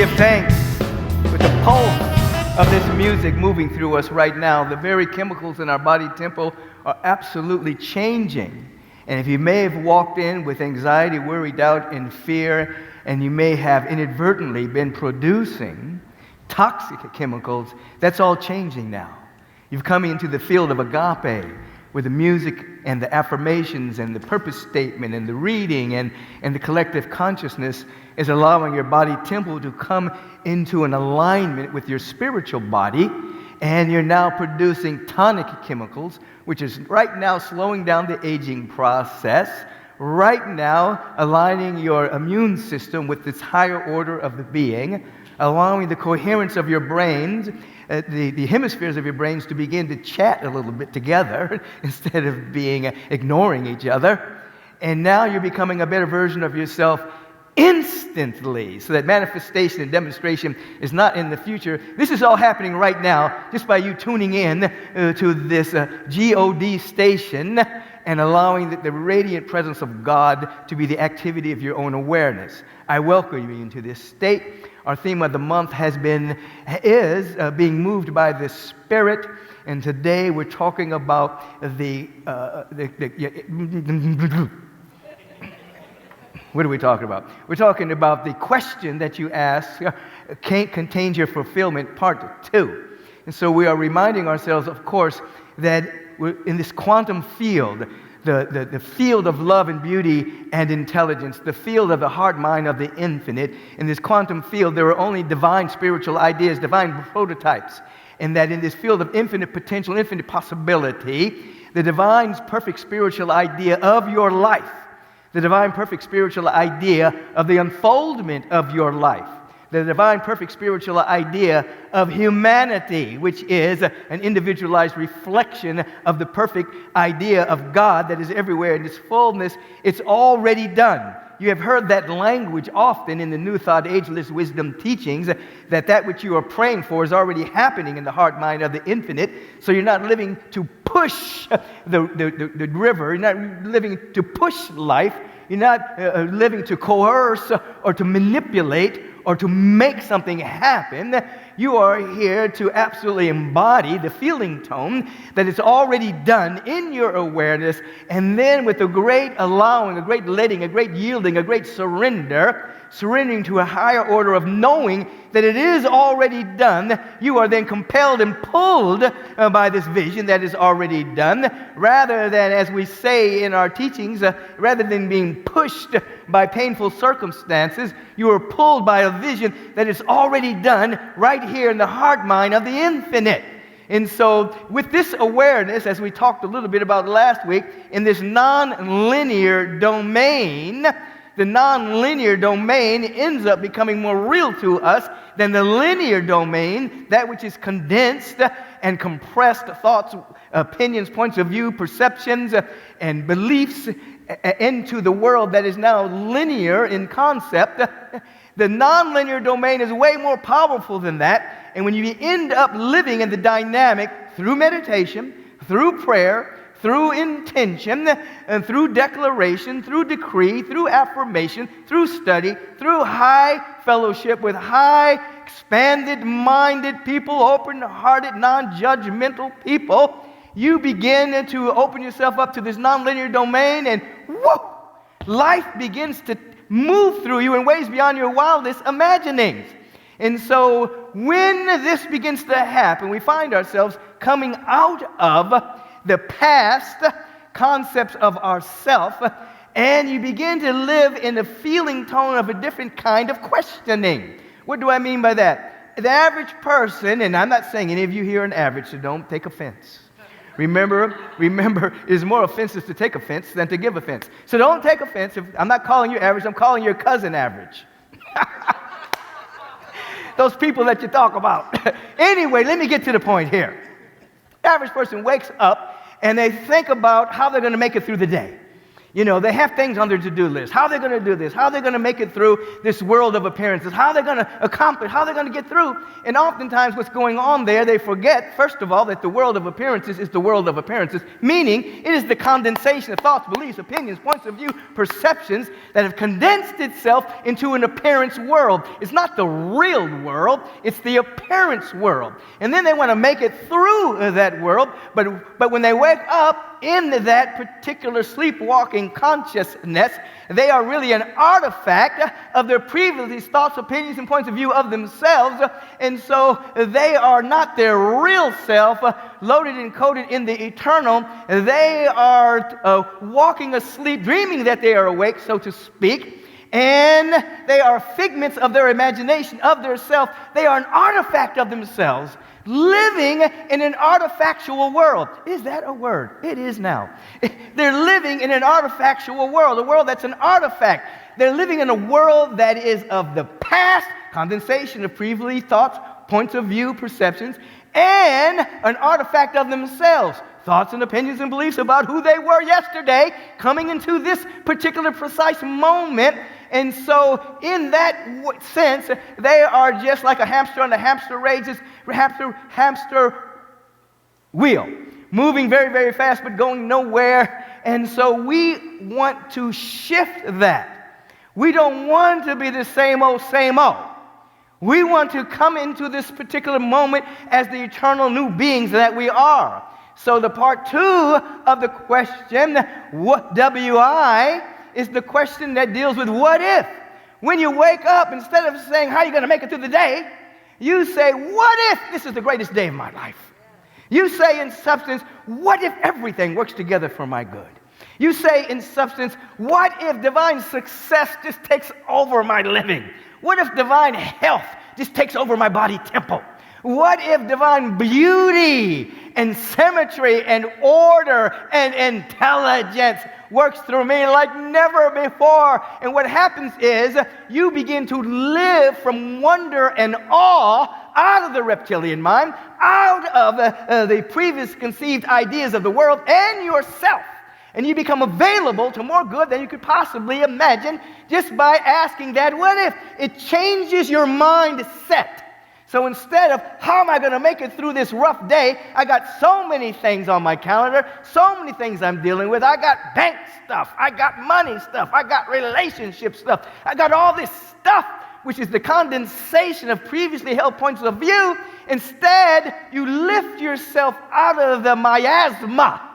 give thanks with the pulse of this music moving through us right now. The very chemicals in our body tempo are absolutely changing. And if you may have walked in with anxiety, worry, doubt, and fear, and you may have inadvertently been producing toxic chemicals, that's all changing now. You've come into the field of agape, where the music and the affirmations and the purpose statement and the reading and the collective consciousness is allowing your body tempo to come into an alignment with your spiritual body, and you're now producing tonic chemicals, which is right now slowing down the aging process, right now aligning your immune system with this higher order of the being, allowing the coherence of your brains, the hemispheres of your brains to begin to chat a little bit together instead of ignoring each other. And now you're becoming a better version of yourself instantly, so that manifestation and demonstration is not in the future. This is all happening right now just by you tuning in to this God station and allowing the radiant presence of God to be the activity of your own awareness. I welcome you into this state. Our theme of the month is being moved by the Spirit, and today we're talking about what are we talking about? We're talking about the question that you ask contains your fulfillment, part 2. And so we are reminding ourselves, of course, that we're in this quantum field, the field of love and beauty and intelligence, the field of the heart mind of the infinite. In this quantum field, there are only divine spiritual ideas, divine prototypes. And that in this field of infinite potential, infinite possibility, the divine's perfect spiritual idea of your life, the divine perfect spiritual idea of the unfoldment of your life, the divine perfect spiritual idea of humanity, which is an individualized reflection of the perfect idea of God that is everywhere in its fullness. It's already done. You have heard that language often in the New Thought Ageless Wisdom teachings, that which you are praying for is already happening in the heart mind of the infinite. So you're not living to push the river. You're not living to push life. You're not living to coerce or to manipulate or to make something happen. You are here to absolutely embody the feeling tone that is already done in your awareness, and then with a great allowing, a great letting, a great yielding, a great surrendering to a higher order of knowing that it is already done, you are then compelled and pulled by this vision that is already done, rather than, as we say in our teachings, rather than being pushed by painful circumstances, you are pulled by a vision that is already done right here in the heart mind of the infinite. And so with this awareness, as we talked a little bit about last week, in this non-linear domain, the non-linear domain ends up becoming more real to us than the linear domain, that which is condensed and compressed thoughts, opinions, points of view, perceptions, and beliefs into the world that is now linear in concept. The non-linear domain is way more powerful than that. And when you end up living in the dynamic through meditation, through prayer, through intention, and through declaration, through decree, through affirmation, through study, through high fellowship with high, expanded-minded people, open-hearted, non-judgmental people, you begin to open yourself up to this non-linear domain, and whoa, life begins to move through you in ways beyond your wildest imaginings. And so when this begins to happen, we find ourselves coming out of the past concepts of ourself, and you begin to live in the feeling tone of a different kind of questioning. What do I mean by that? The average person, and I'm not saying any of you here are an average, so don't take offense. Remember, it is more offensive to take offense than to give offense. So don't take offense. I'm not calling you average, I'm calling your cousin average. Those people that you talk about. Anyway, let me get to the point here. The average person wakes up and they think about how they're going to make it through the day. You know, they have things on their to-do list. How are they going to do this? How are they going to make it through this world of appearances? How are they going to accomplish? How are they going to get through? And oftentimes what's going on there, they forget, first of all, that the world of appearances is the world of appearances, meaning it is the condensation of thoughts, beliefs, opinions, points of view, perceptions that have condensed itself into an appearance world. It's not the real world, it's the appearance world. And then they want to make it through that world, but when they wake up in that particular sleepwalking consciousness, they are really an artifact of their previous thoughts, opinions, and points of view of themselves. And so they are not their real self, loaded and coded in the eternal. They are walking asleep, dreaming that they are awake, so to speak. And they are figments of their imagination, of their self. They are an artifact of themselves, living in an artifactual world. Is that a word? It is now. They're living in an artifactual world, a world that's an artifact. They're living in a world that is of the past, condensation of previously thoughts, points of view, perceptions, and an artifact of themselves. Thoughts and opinions and beliefs about who they were yesterday, coming into this particular precise moment. And so in that sense, they are just like a hamster on the hamster wheel, moving very, very fast but going nowhere. And so we want to shift that. We don't want to be the same old, same old. We want to come into this particular moment as the eternal new beings that we are. So the part 2 of the question, what WI, is the question that deals with what if. When you wake up, instead of saying, how are you going to make it through the day, you say, what if this is the greatest day of my life? You say in substance, what if everything works together for my good? You say in substance, what if divine success just takes over my living? What if divine health just takes over my body temple? What if divine beauty and symmetry and order and intelligence works through me like never before? And what happens is you begin to live from wonder and awe out of the reptilian mind, out of the previous conceived ideas of the world and yourself. And you become available to more good than you could possibly imagine just by asking that what if. It changes your mindset. So instead of, how am I going to make it through this rough day? I got so many things on my calendar, so many things I'm dealing with. I got bank stuff. I got money stuff. I got relationship stuff. I got all this stuff, which is the condensation of previously held points of view. Instead, you lift yourself out of the miasma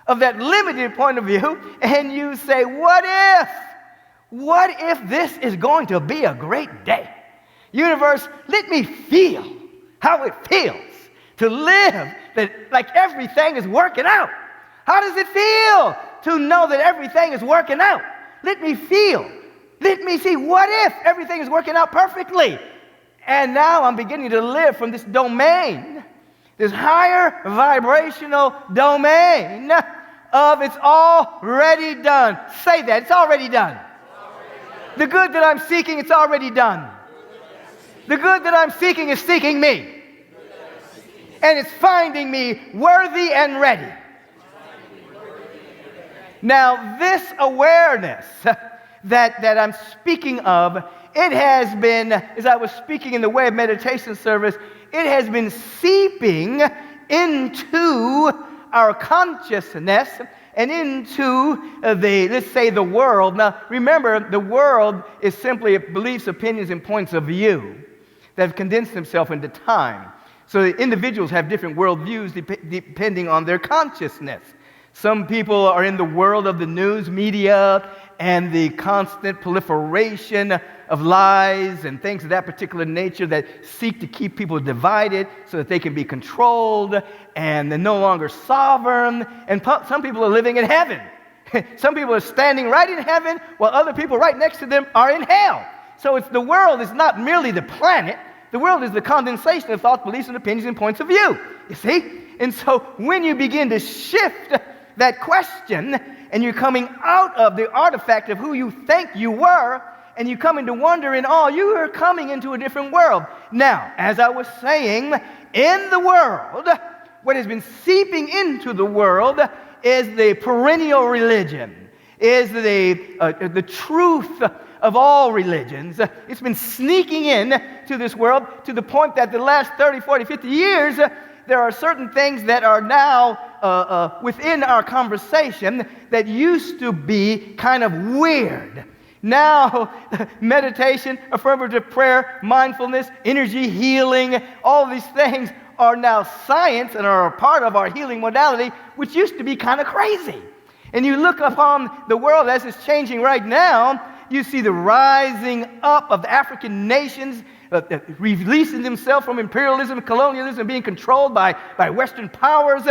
of that limited point of view, and you say, what if? What if this is going to be a great day? Universe, let me feel how it feels to live that like everything is working out. How does it feel to know that everything is working out? Let me feel. Let me see, what if everything is working out perfectly? And now I'm beginning to live from this domain, this higher vibrational domain of it's already done. Say that, it's already done. The good that I'm seeking, it's already done. The good that I'm seeking is seeking me. And it's finding me worthy and ready. Now, this awareness that I'm speaking of, it has been, as I was speaking in the way of meditation service, it has been seeping into our consciousness and into let's say the world. Now, remember, the world is simply beliefs, opinions, and points of view that have condensed themselves into time. So the individuals have different worldviews depending on their consciousness. Some people are in the world of the news media and the constant proliferation of lies and things of that particular nature that seek to keep people divided so that they can be controlled and they're no longer sovereign. And some people are living in heaven. Some people are standing right in heaven while other people right next to them are in hell. So the world is not merely the planet. The world is the condensation of thoughts, beliefs, and opinions and points of view. You see? And so when you begin to shift that question and you're coming out of the artifact of who you think you were and you come into wonder and awe, you are coming into a different world. Now, as I was saying, in the world, what has been seeping into the world is the perennial religion, is the truth of all religions. It's been sneaking in to this world to the point that the last 30, 40, 50 years, there are certain things that are now within our conversation that used to be kind of weird. Now, meditation, affirmative prayer, mindfulness, energy healing, all of these things are now science and are a part of our healing modality, which used to be kind of crazy. And you look upon the world as it's changing right now, you see the rising up of the African nations, releasing themselves from imperialism, colonialism, being controlled by Western powers.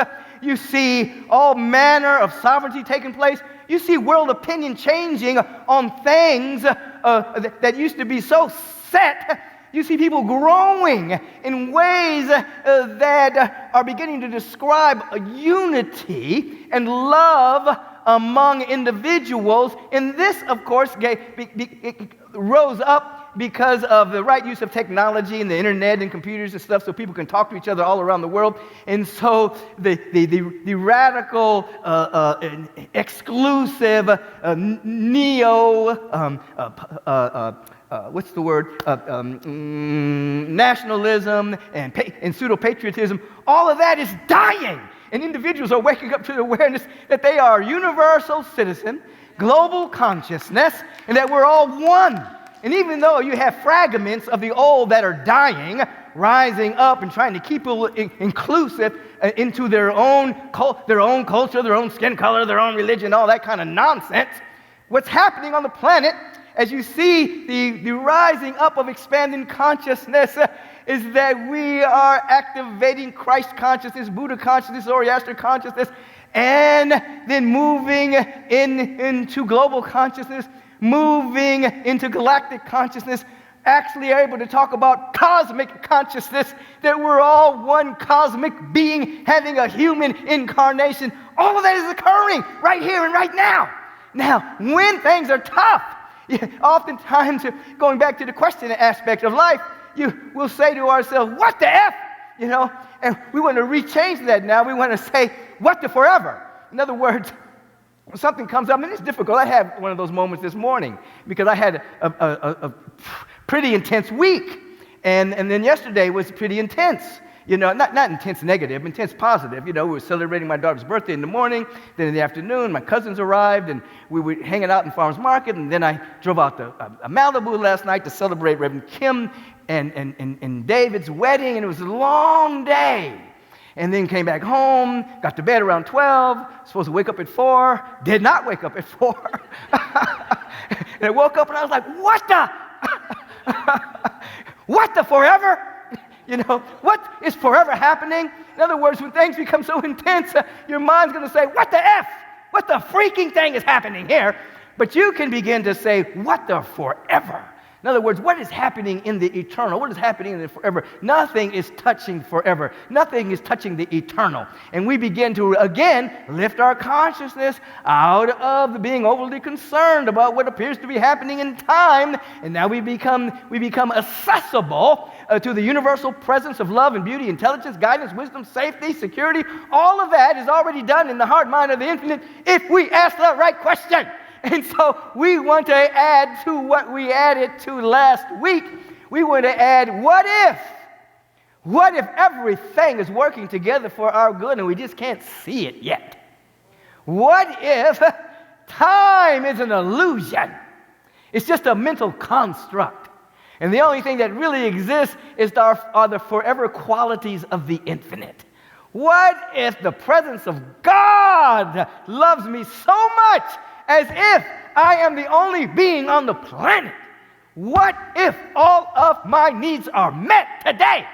You see all manner of sovereignty taking place. You see world opinion changing on things that used to be so set. You see people growing in ways that are beginning to describe a unity and love among individuals. And this, of course, rose up because of the right use of technology and the internet and computers and stuff, so people can talk to each other all around the world. And so the radical, exclusive, nationalism and pseudo-patriotism, all of that is dying. And individuals are waking up to the awareness that they are universal citizen, global consciousness, and that we're all one. And even though you have fragments of the old that are dying, rising up and trying to keep people inclusive into their own culture, their own skin color, their own religion, all that kind of nonsense, what's happening on the planet as you see the rising up of expanding consciousness is that we are activating Christ consciousness, Buddha consciousness, Zoroaster consciousness, and then moving into global consciousness, moving into galactic consciousness, actually are able to talk about cosmic consciousness, that we're all one cosmic being having a human incarnation. All of that is occurring right here and right now. Now, when things are tough, oftentimes, going back to the question aspect of life, we'll say to ourselves, what the F? And we want to rechange that now. We want to say, what the forever? In other words, when something comes up, and it's difficult. I had one of those moments this morning because I had a pretty intense week. And then yesterday was pretty intense. Not intense negative, intense positive. We were celebrating my daughter's birthday in the morning. Then in the afternoon, my cousins arrived, and we were hanging out in Farmers Market. And then I drove out to Malibu last night to celebrate Reverend Kim and David's wedding. And it was a long day. And then came back home, got to bed around 12, supposed to wake up at 4, did not wake up at 4. And I woke up and I was like, what the? What the forever? What is forever happening? In other words, when things become so intense, your mind's going to say, what the F? What the freaking thing is happening here? But you can begin to say, what the forever? In other words, what is happening in the eternal? What is happening in the forever? Nothing is touching forever. Nothing is touching the eternal. And we begin to, again, lift our consciousness out of being overly concerned about what appears to be happening in time. And now we become accessible to the universal presence of love and beauty, intelligence, guidance, wisdom, safety, security. All of that is already done in the heart mind of the infinite if we ask the right question. And so we want to add to what we added to last week. We want to add, what if? What if everything is working together for our good and we just can't see it yet? What if time is an illusion? It's just a mental construct. And the only thing that really exists are the forever qualities of the infinite. What if the presence of God loves me so much as if I am the only being on the planet? What if all of my needs are met today?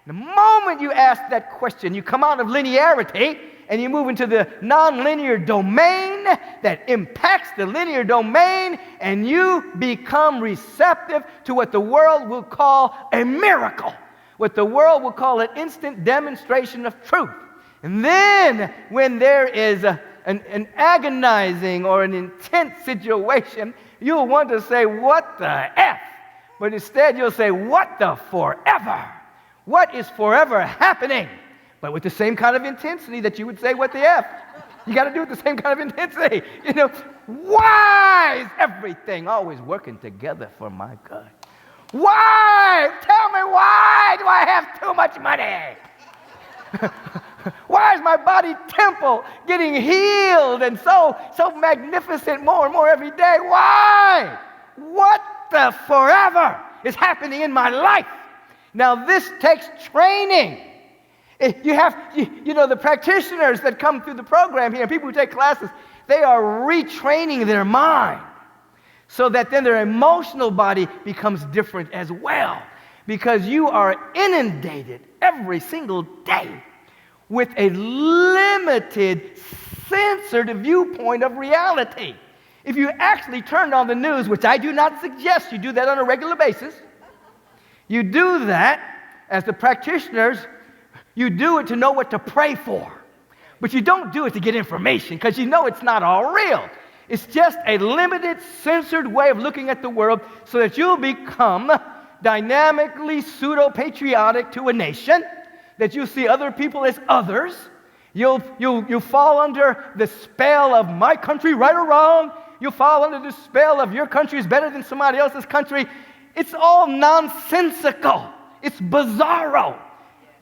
The moment you ask that question, you come out of linearity and you move into the nonlinear domain that impacts the linear domain, and you become receptive to what the world will call a miracle, what the world will call an instant demonstration of truth. And then when there is an agonizing or an intense situation, you'll want to say, what the F? But instead you'll say, what the forever? What is forever happening? But with the same kind of intensity that you would say, what the F? You got to do it the same kind of intensity. Why is everything always working together for my good? Why? Tell me, why do I have too much money? Why is my body temple getting healed and so magnificent more and more every day? Why? What the forever is happening in my life? Now, this takes training. The practitioners that come through the program here, people who take classes, they are retraining their mind so that then their emotional body becomes different as well. Because you are inundated every single day with a limited, censored viewpoint of reality. If you actually turned on the news, which I do not suggest you do that on a regular basis, you do that as the practitioners, you do it to know what to pray for. But you don't do it to get information because you know it's not all real. It's just a limited, censored way of looking at the world so that you'll become dynamically pseudo-patriotic to a nation, that you see other people as others. You'll fall under the spell of my country, right or wrong. You'll fall under the spell of your country is better than somebody else's country. It's all nonsensical. It's bizarro.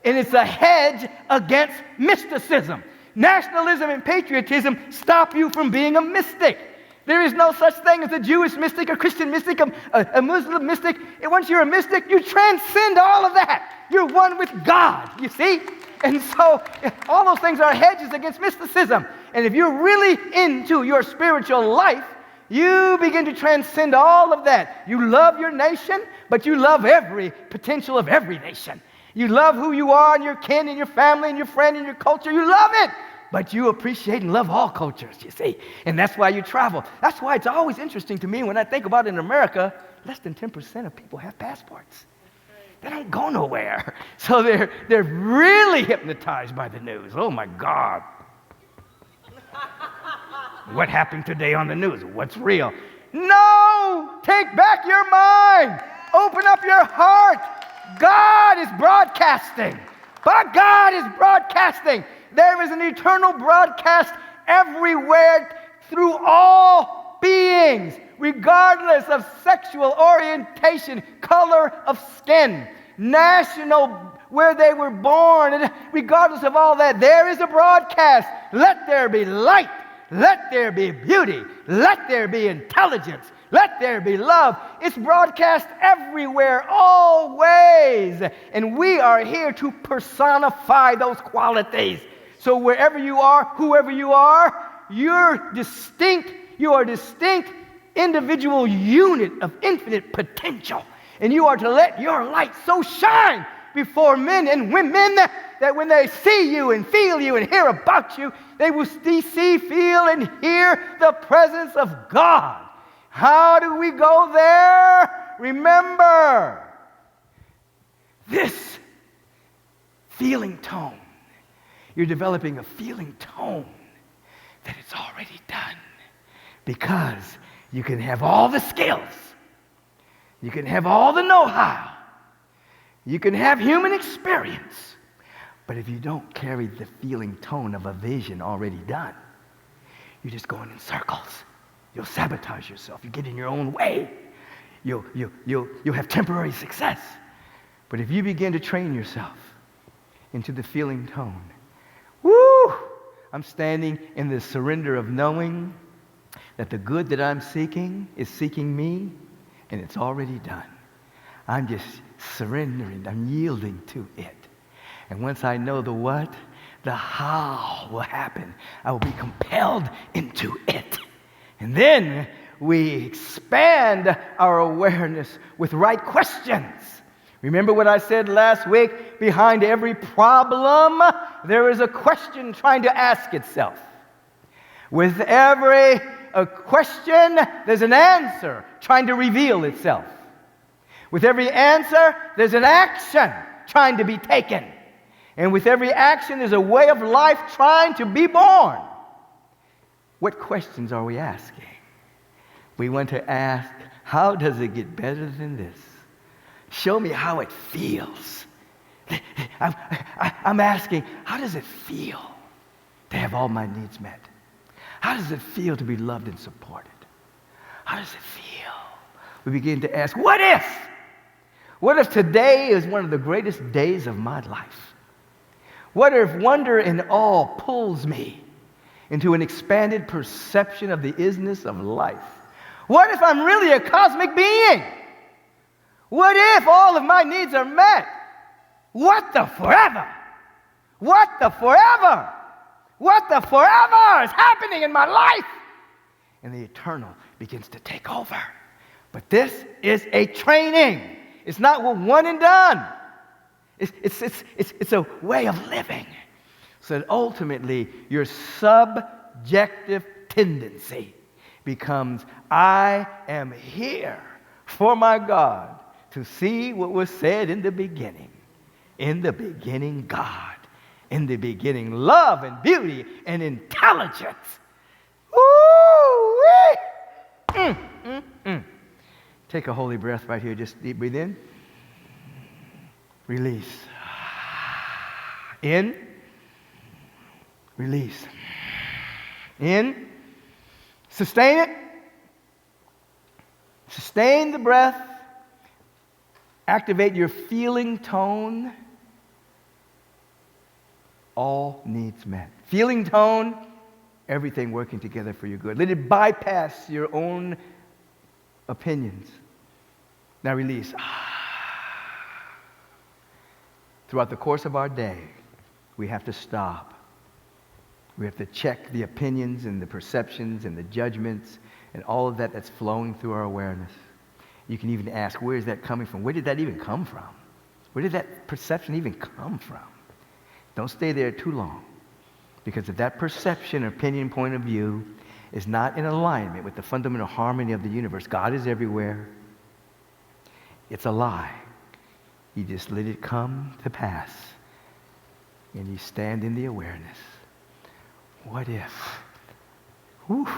And it's a hedge against mysticism. Nationalism and patriotism stop you from being a mystic. There is no such thing as a Jewish mystic, a Christian mystic, a Muslim mystic. And once you're a mystic, you transcend all of that. You're one with God, you see? And so all those things are hedges against mysticism. And if you're really into your spiritual life, you begin to transcend all of that. You love your nation, but you love every potential of every nation. You love who you are and your kin and your family and your friend and your culture. You love it. But you appreciate and love all cultures, you see. And that's why you travel. That's why it's always interesting to me when I think about it in America, less than 10% of people have passports. They don't go nowhere. So they're really hypnotized by the news. Oh, my God. What happened today on the news? What's real? No! Take back your mind. Open up your heart. God is broadcasting. But God is broadcasting. There is an eternal broadcast everywhere through all beings, regardless of sexual orientation, color of skin, national, where they were born, and regardless of all that, there is a broadcast. Let there be light. Let there be beauty. Let there be intelligence. Let there be love. It's broadcast everywhere, always. And we are here to personify those qualities. So wherever you are, whoever you are, you're distinct. You are a distinct individual unit of infinite potential. And you are to let your light so shine before men and women that when they see you and feel you and hear about you, they will see, feel, and hear the presence of God. How do we go there? Remember, this feeling tone. You're developing a feeling tone that it's already done because you can have all the skills. You can have all the know-how. You can have human experience. But if you don't carry the feeling tone of a vision already done, you're just going in circles. You'll sabotage yourself. You get in your own way. You'll have temporary success. But if you begin to train yourself into the feeling tone, I'm standing in the surrender of knowing that the good that I'm seeking is seeking me, and it's already done. I'm just surrendering. I'm yielding to it. And once I know the what, the how will happen. I will be compelled into it. And then we expand our awareness with right questions. Remember what I said last week? Behind every problem, there is a question trying to ask itself. With every question, there's an answer trying to reveal itself. With every answer, there's an action trying to be taken. And with every action, there's a way of life trying to be born. What questions are we asking? We want to ask, how does it get better than this? Show me how it feels. I'm asking, how does it feel to have all my needs met? How does it feel to be loved and supported? How does it feel? We begin to ask, what if? What if today is one of the greatest days of my life? What if wonder and awe pulls me into an expanded perception of the isness of life? What if I'm really a cosmic being? What if all of my needs are met? What the forever? What the forever? What the forever is happening in my life? And the eternal begins to take over. But this is a training. It's not one and done. It's a way of living. So that ultimately your subjective tendency becomes, I am here for my God to see what was said in the beginning. In the beginning, God. In the beginning, love and beauty and intelligence. Woo-wee! Take a holy breath right here. Just deep breathe in. Release. In. Release. In. Sustain it. Sustain the breath. Activate your feeling tone. All needs met. Feeling tone, everything working together for your good. Let it bypass your own opinions. Now release. Throughout the course of our day, we have to stop. We have to check the opinions and the perceptions and the judgments and all of that that's flowing through our awareness. You can even ask, where is that coming from? Where did that even come from? Where did that perception even come from? Don't stay there too long. Because if that perception, opinion, point of view is not in alignment with the fundamental harmony of the universe, God is everywhere, it's a lie. You just let it come to pass. And you stand in the awareness. What if? Whew,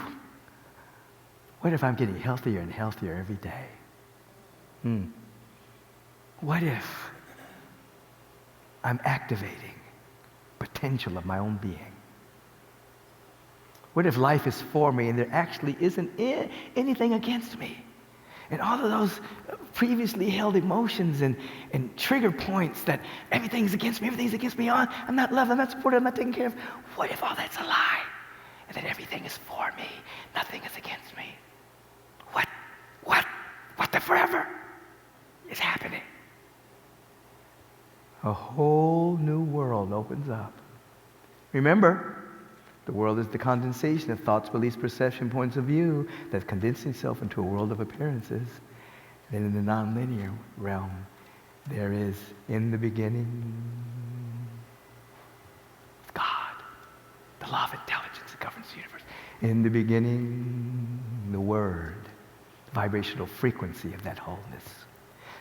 what if I'm getting healthier and healthier every day? What if I'm activating potential of my own being? What if life is for me and there actually isn't anything against me? And all of those previously held emotions and trigger points that everything's against me, I'm not loved, I'm not supported, I'm not taken care of. What if all that's a lie? And that everything is for me, nothing is against me? What the forever is happening? A whole new world opens up. Remember, the world is the condensation of thoughts, beliefs, perception, points of view that condense itself into a world of appearances. Then in the nonlinear realm, there is in the beginning God, the law of intelligence that governs the universe. In the beginning, the Word, the vibrational frequency of that wholeness.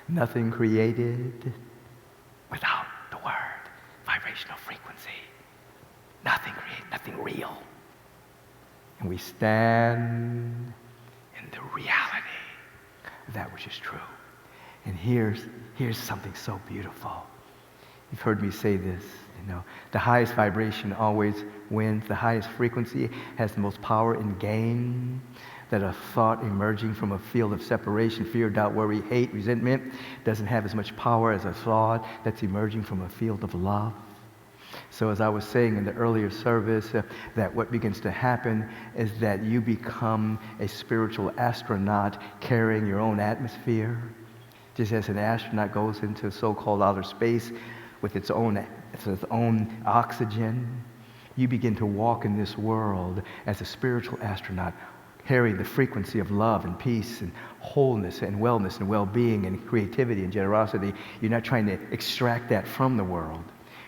Nothing created without the Word, vibrational frequency. Nothing created, nothing real. And we stand in the reality of that which is true. And here's something so beautiful. You've heard me say this, the highest vibration always wins. The highest frequency has the most power in gain. That a thought emerging from a field of separation, fear, doubt, worry, hate, resentment doesn't have as much power as a thought that's emerging from a field of love. So as I was saying in the earlier service, that what begins to happen is that you become a spiritual astronaut carrying your own atmosphere. Just as an astronaut goes into so-called outer space with its own oxygen, you begin to walk in this world as a spiritual astronaut, carrying the frequency of love and peace and wholeness and wellness and well-being and creativity and generosity. You're not trying to extract that from the world.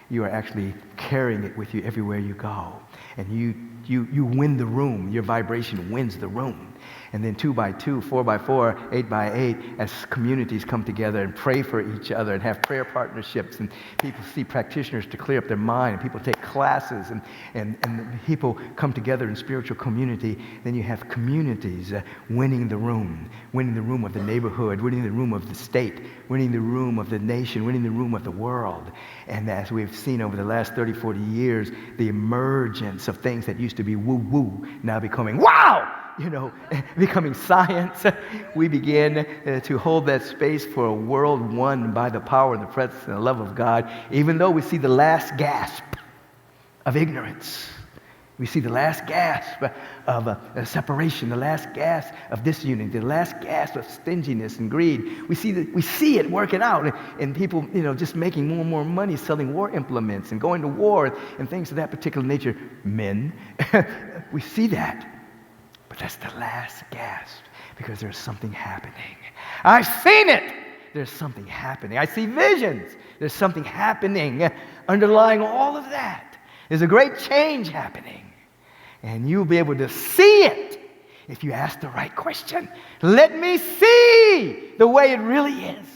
You are actually carrying it with you everywhere you go. And you win the room. Your vibration wins the room. And then 2 by 2, 4 by 4, 8 by 8, as communities come together and pray for each other and have prayer partnerships, and people see practitioners to clear up their mind, and people take classes, and people come together in spiritual community. Then you have communities winning the room of the neighborhood, winning the room of the state, winning the room of the nation, winning the room of the world. And as we've seen over the last 30, 40 years, the emergence of things that used to be woo-woo now becoming wow! Becoming science. We begin to hold that space for a world won by the power and the presence and the love of God, even though we see the last gasp of ignorance. We see the last gasp of separation, the last gasp of disunity, the last gasp of stinginess and greed. We see it working out, and people, just making more and more money selling war implements and going to war and things of that particular nature. Men, we see that, but that's the last gasp because there's something happening. I've seen it. There's something happening. I see visions. There's something happening underlying all of that. There's a great change happening. And you'll be able to see it if you ask the right question. Let me see the way it really is.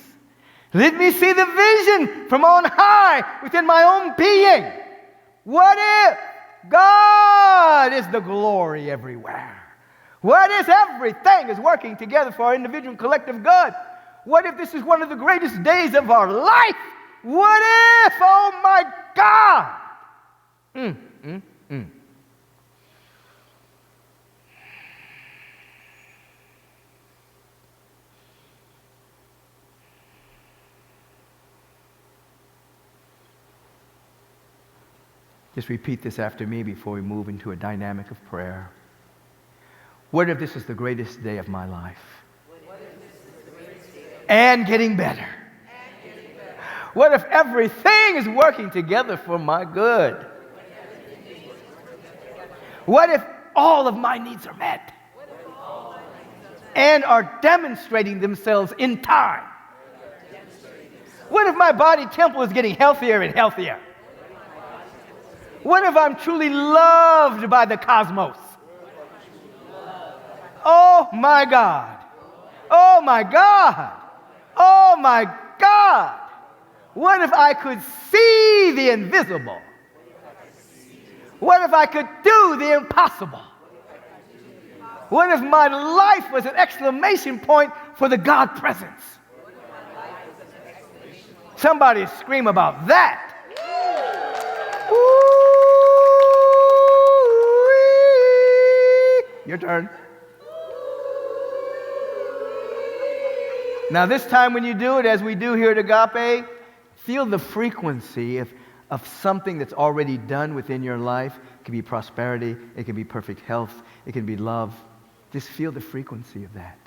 Let me see the vision from on high within my own being. What if God is the glory everywhere? What if everything is working together for our individual and collective good? What if this is one of the greatest days of our life? What if, oh my God? Just repeat this after me before we move into a dynamic of prayer. What if this is the greatest day of my life? And getting better. What if everything is working together for my good? What if all of my needs are met and are demonstrating themselves in time? What if my body temple is getting healthier and healthier? What if I'm truly loved by the cosmos? Oh my God. Oh my God. Oh my God. What if I could see the invisible? What if I could do the impossible? What if my life was an exclamation point for the God presence? Somebody scream about that. Your turn. Now this time when you do it, as we do here at Agape, feel the frequency of something that's already done within your life. It can be prosperity. It can be perfect health. It can be love. Just feel the frequency of that.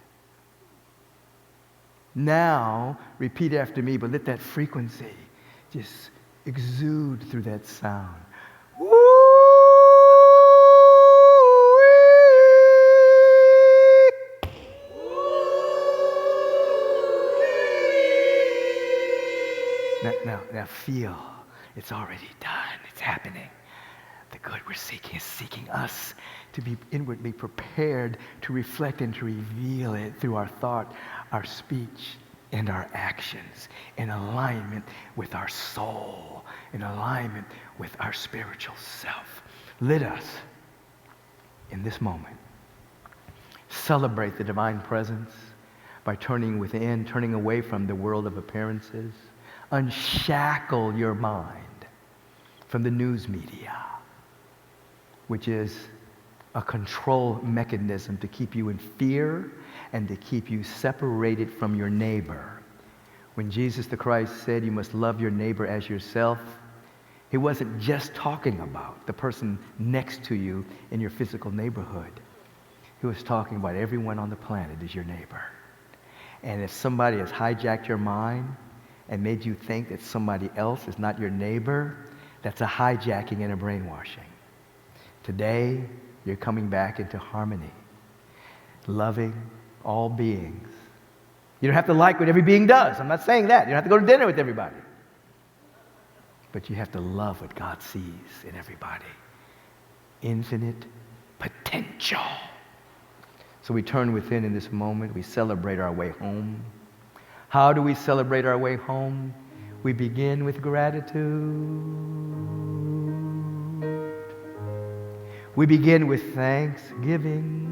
Now, repeat after me, but let that frequency just exude through that sound. Woo! Now feel it's already done. It's happening. The good we're seeking is seeking us to be inwardly prepared to reflect and to reveal it through our thought, our speech, and our actions in alignment with our soul, in alignment with our spiritual self. Let us, in this moment, celebrate the divine presence by turning within, turning away from the world of appearances. Unshackle your mind from the news media, which is a control mechanism to keep you in fear and to keep you separated from your neighbor. When Jesus the Christ said you must love your neighbor as yourself, he wasn't just talking about the person next to you in your physical neighborhood. He was talking about everyone on the planet is your neighbor. And if somebody has hijacked your mind and made you think that somebody else is not your neighbor, that's a hijacking and a brainwashing. Today, you're coming back into harmony, loving all beings. You don't have to like what every being does. I'm not saying that. You don't have to go to dinner with everybody. But you have to love what God sees in everybody. Infinite potential. So we turn within in this moment. We celebrate our way home. How do we celebrate our way home? We begin with gratitude. We begin with thanksgiving.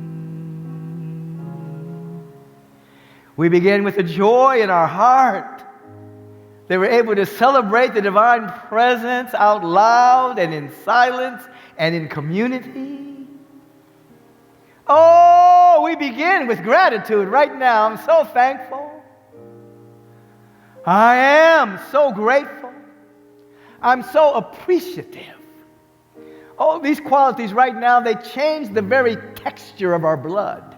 We begin with a joy in our heart that we're able to celebrate the divine presence out loud and in silence and in community. Oh, we begin with gratitude right now. I'm so thankful. I am so grateful. I'm so appreciative. Oh, these qualities right now, they change the very texture of our blood.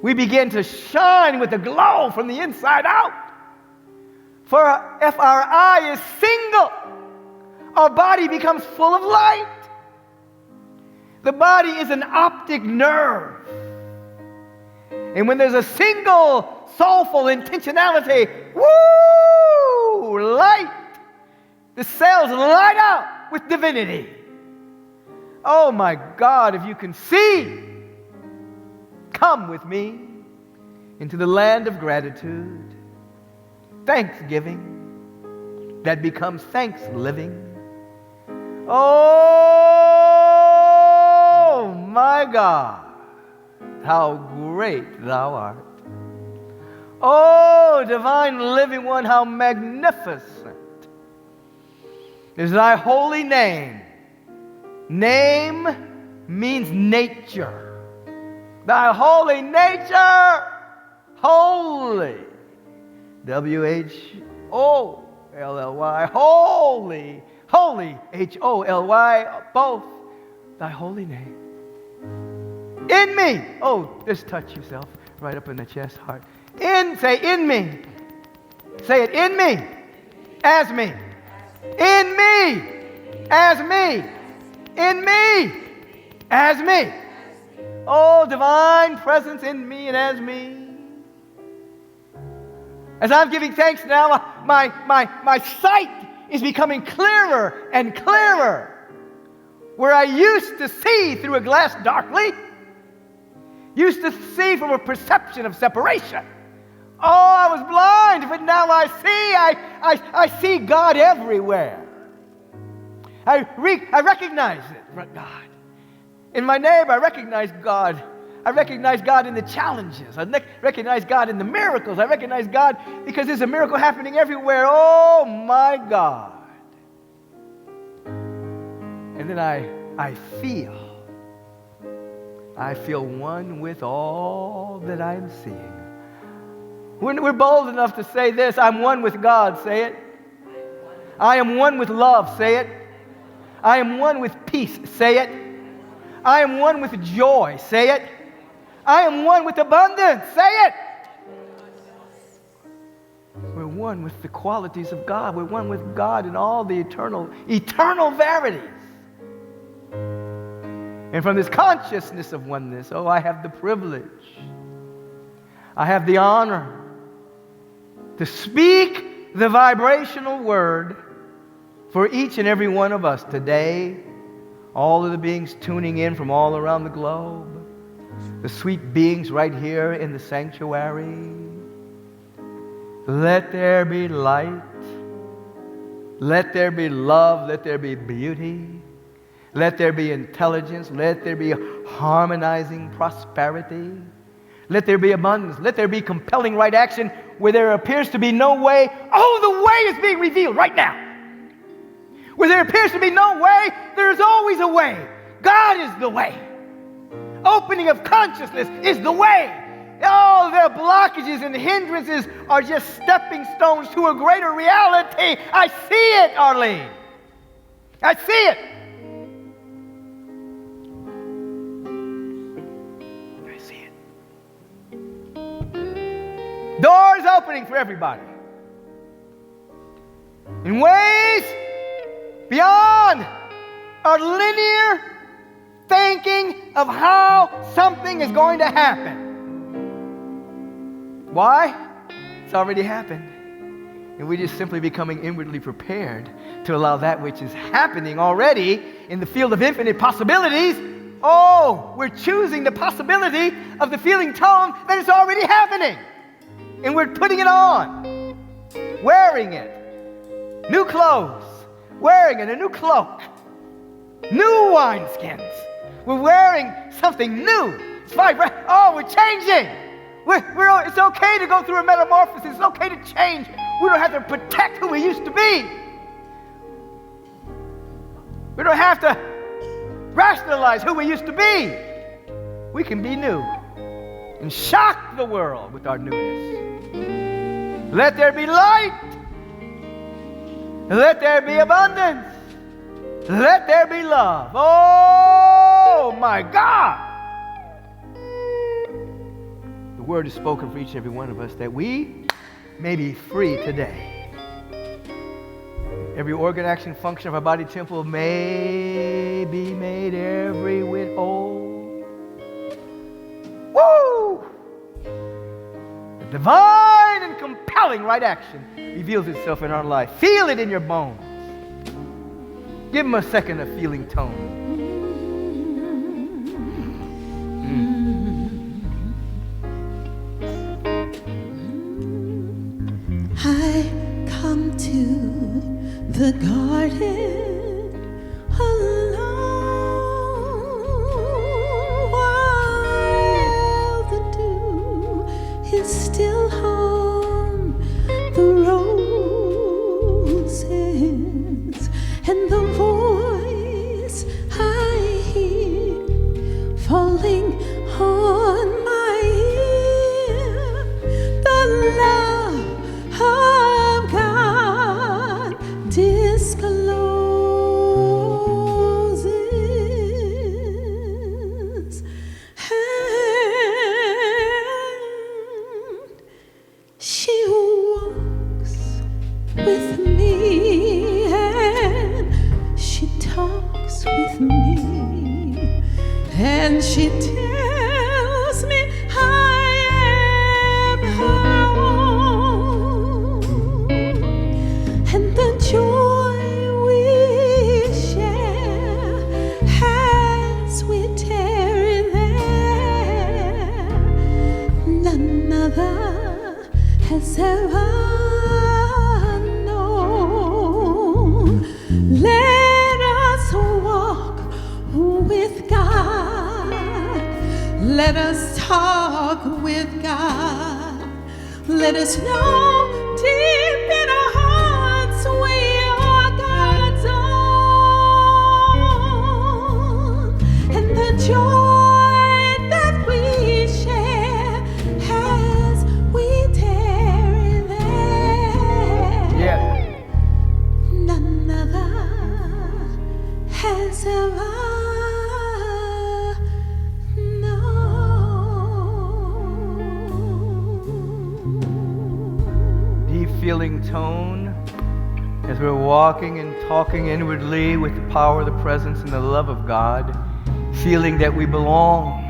We begin to shine with a glow from the inside out. For if our eye is single, our body becomes full of light. The body is an optic nerve. And when there's a single soulful intentionality, woo, light, the cells light up with divinity. Oh my God, if you can see, come with me into the land of gratitude. Thanksgiving that becomes thanks living. Oh my God, how great thou art. Oh, divine living one, how magnificent is thy holy name. Name means nature. Thy holy nature, holy. W-H-O-L-L-Y, holy, holy, H-O-L-Y, both. Thy holy name. In me. Oh, just touch yourself right up in the chest, heart. Say in me. Say it, in me, as me. In me, as me. In me, as me. Oh, divine presence in me and as me. As I'm giving thanks now, my sight is becoming clearer and clearer. Where I used to see through a glass darkly, used to see from a perception of separation. Oh, I was blind, but now I see. I see God everywhere. I recognize it, God. In my neighbor, I recognize God. I recognize God in the challenges. I recognize God in the miracles. I recognize God because there's a miracle happening everywhere. Oh, my God. And then I feel one with all that I'm seeing. When we're bold enough to say this, I'm one with God, say it. I am one with love, say it. I am one with peace, say it. I am one with joy, say it. I am one with abundance, say it. We're one with the qualities of God. We're one with God in all the eternal verities. And from this consciousness of oneness, oh, I have the privilege, I have the honor to speak the vibrational word for each and every one of us today. All of the beings tuning in from all around the globe, the sweet beings right here in the sanctuary. Let there be light. Let there be love. Let there be beauty. Let there be intelligence. Let there be harmonizing prosperity. Let there be abundance. Let there be compelling right action where there appears to be no way. Oh, the way is being revealed right now. Where there appears to be no way, there's always a way. God is the way. Opening of consciousness is the way. All their blockages and hindrances are just stepping stones to a greater reality. I see it, Arlene. I see it. I see it. Doors opening for everybody. In ways beyond our linear thinking of how something is going to happen. Why? It's already happened. And we're just simply becoming inwardly prepared to allow that which is happening already in the field of infinite possibilities, oh, Oh, we're choosing the possibility of the feeling tone that is already happening. And we're putting it on, wearing it. New clothes, wearing it, a new cloak, new wineskins. We're wearing something new. It's vibrant. Oh, we're changing. It's okay to go through a metamorphosis. It's okay to change. We don't have to protect who we used to be. We don't have to rationalize who we used to be. We can be new and shock the world with our newness. Let there be light. Let there be abundance. Let there be love. Oh my God. The word is spoken for each and every one of us that we may be free today. Every organ, action, function of our body temple may be made every whit whole. Woo! The divine and compelling right action reveals itself in our life. Feel it in your bones. Give them a second of feeling tone. I come to the garden alone while the dew is still on the roses, and the voice I hear falling on my ear, the love of God discloses, and she walks with me, and she talks with me, and she tells me I am her own, and the joy we share as we tarry there, none other has ever known. Let us walk with God. Let us talk with God. Let us know deep in our hearts we are God's own, and the joy that we share as we tarry there, Yes. none other has ever known. Deep feeling tone as we're walking and talking inwardly with the power, the presence, and the love of God, feeling that we belong.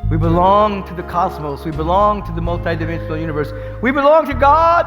We belong to the cosmos. We belong to the multidimensional universe. We belong to God.